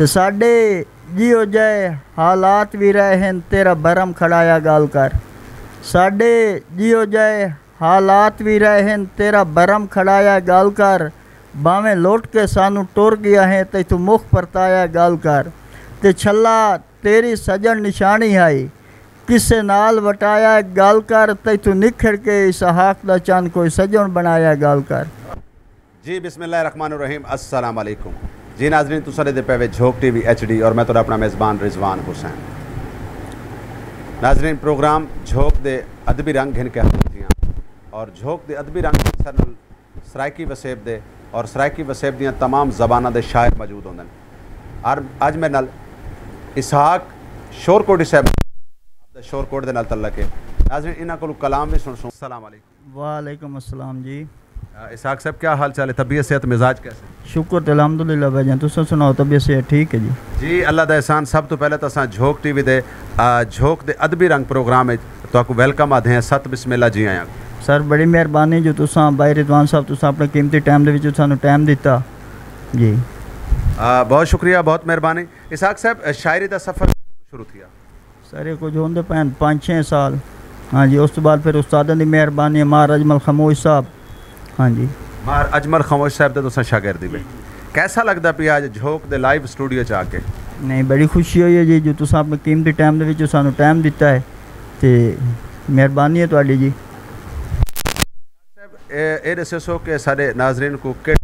ते साडे जियो जाए हालात भी रहे हैं तेरा भरम खड़ाया गाल कर। साडे जियो जाए हालात भी रहे हैं तेरा भरम खड़ाया गाल कर। बावें लौट के सानू टुर गया है ते तू मुख परताया गाल कर। ते छला तेरी सजन निशानी आई किसे नाल वटाया गाल कर। ते तू निखड़ के इस हाक दा चंद कोई सजन बनाया गाल कर। जी बिस्मिल्लाहिर्रहमानिर्रहीम, अस्सलाम वालेकुम जी नाज़रीन, तुसां दे पे झोंक टीवी HD और मैं तो अपना मेज़बान रिजवान हुसैन। नाज़रीन प्रोग्राम झोंक दे अदबी रंग घिन के हाजिर और झोंक दे अदबी रंग सरनल सरायकी वसेब दे और सरायकी वसेब दियां तमाम ज़बाना दे शायर मौजूद होंदे और अज मेरे नाल इसहाक शोरकोटी साहब शोरकोट दे नाल तल्लक है। नाज़रीन इन्हां कोलों कलाम भी सुन। अस्सलाम वालेकुम। वालेकुम अस्सलाम जी। इसहाक साहब क्या हाल चाल है, तबीयत सेहत मिजाज कैसे? शुक्र अल्हम्दुलिल्लाह भाईजान, तुम सुनाओ तबीयत से ठीक है जी? जी अल्लाह दा एहसान। सब तो पहले तो असां झोंक टीवी दे झोंक दे अदबी रंग प्रोग्राम है तो वेलकम आते हैं। सत बिस्मिल्लाह जी आया सर, बड़ी मेहरबानी जो तुसां भाई रिजवान साहब तुसां अपने कीमती टाइम दे विच सानू टाइम दिता जी। बहुत शुक्रिया, बहुत मेहरबानी। इसहाक साहब शायरी का सफ़र शुरू किया सर ये कुछ होंदे पैन 5-6 साल। हाँ जी, उस तो बाद फिर उस्तादां दी मेहरबानी महाराज अजमल खामोश साहब। हाँ जी, मार अजमल खामोश साहब तो तुसां शागिर्दी में कैसा लगता पिया आज झोंक दे लाइव स्टूडियो च आके? नहीं, बड़ी खुशी हुई है जी जो तुसां अपने कीमती टाइम दे विच सानू टाइम दिता है ते मेहरबानी है तुहाडी जी। ए दसो कि सारे नाजरीन को के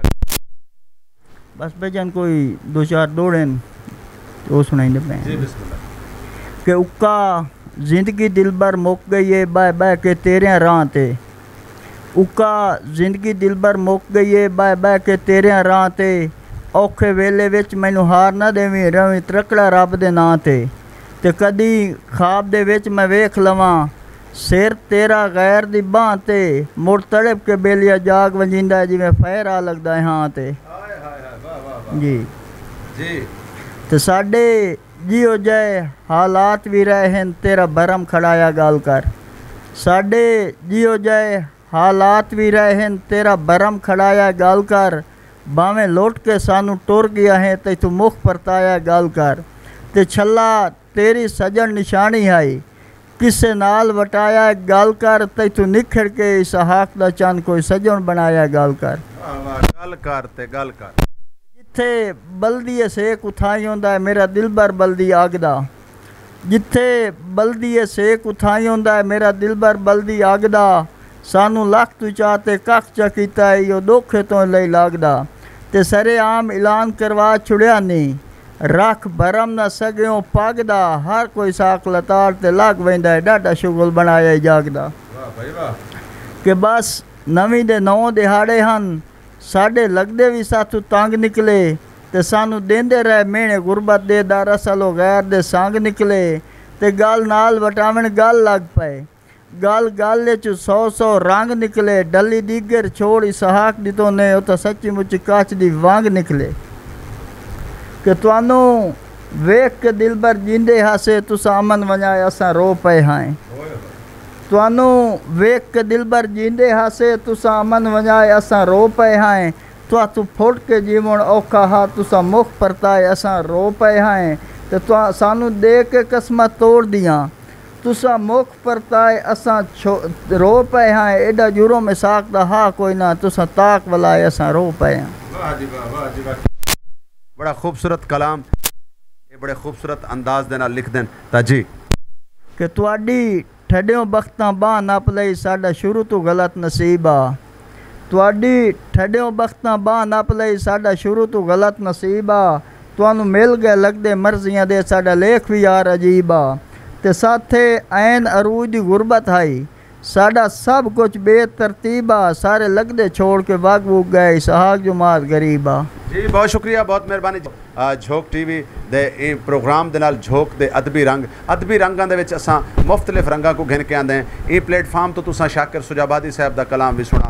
बस भाईजान कोई 2-4 दौड़ें तो सुनाइंदे पे जी बिस्मिल्लाह। कि उक्का जिंदगी दिल भर मुक गई है बह बह के तेरे राह ते। उक्का जिंदगी दिल भर मुक गई है बह बह के तेरे राह ते। औखे वेले विच मैनू हार ना देवीं रवीं त्रकड़ा रब दे नां ते कदी ख्वाब दे विच मैं वेख लवां सिर तेरा गैर दी बांह ते। मुड़ तड़प के बेलिया जाग वंजींदा जिवें फैर आ लगदा है हाँ ते जी जी। ते साडे जियो जाए हालात भी रहे हैं तेरा भरम खड़ाया गाल कर। साडे जियो जाए हालात भी रहे हैं तेरा भरम खड़ाया गाल कर। बावें लौट के सानू टुर गया है ते तू मुख परताया गाल कर। ते छला तेरी सजन निशानी आई किसे नाल वटाया गाल कर। ते तू निखड़ के इस हाक दा चंद कोई सजन बनाया गाल कर। गल कर ते गल कर। जिथे बल्दी सेक उथाई होंदा है मेरा दिल भर बल्दी आगदा। जिथे बल्दी सेक उथाई होंदा है मेरा दिल भर बल्दी आगदा। सानू लख तू चाहते कख च कीता है यो दोखे तो लई लागदा। ते सरे आम ऐलान करवा छुड़िया नहीं रख भरम न सगियों पागदा। हर कोई साक लतार ते लग वेंदा है डाडा शुगल बनाया जागदा। वाह भाई वाह। कि बस नवीं दे 9 दिहाड़े हन साढ़े लगदे भी साथू तंग निकले ते सानू देंदे रहे मेहने गुरबत दे दरअसलो गैर दे संग निकले। ते गल नाल वटावन गल लग पे गल गल च 100 रंग निकले। डली दीगर छोड़ इसहाक दितो ने ओ तो सच्ची मुच्ची काच दी वांग निकले। कि तुआनू वेख के दिल भर जिंदे हासे तुसा अमन वञाए असां रो पे हाए। तुआनू वेख के दिल भर जींदे हासे तुसा अमन वञाए असां रो पे हाए। तू फुट के जीवन औखा हा तुसा मुख परताए असां रो पे हाए। ते सानू दे के कसम तोड़ दियां तुसा मुख परताए असां रो पे हाए। एडा जुरो में साक दा हा कोई ना तुसा ताक वलाए असां रो पे हां। वाह जी वाह, वाह जी वाह। बड़ा खूबसूरत कलाम, ये बड़े खूबसूरत अंदाज दे नाल लिख देन ता जी। कि तुहाडी ठड्डियों बख्तां बांह नप लई साडा शुरू तो गलत नसीब आ। तुहाडी ठड्डियों बख्तां बांह नप लई साडा शुरू तो गलत नसीब आ। तुहानू मिल गए लगदे मर्जियां दे साडा लेख भी यार अजीब आ। ते साथे ऐन अरूज दी गुरबत आई साडा सब कुछ बेतरतीब आ। सारे लगदे छोड़ के वग वुग गए इसहाक जो मार गरीब आ। जी बहुत शुक्रिया, बहुत मेहरबानी। झोंक टीवी दे प्रोग्राम दे नाल झोंक दे अदबी रंगां दे विच असां मुख्तलिफ रंगां को घिन के आंदे हैं। ये प्लेटफार्म तो तुसां शाकिर सुजाबादी साहब दा कलाम भी सुना।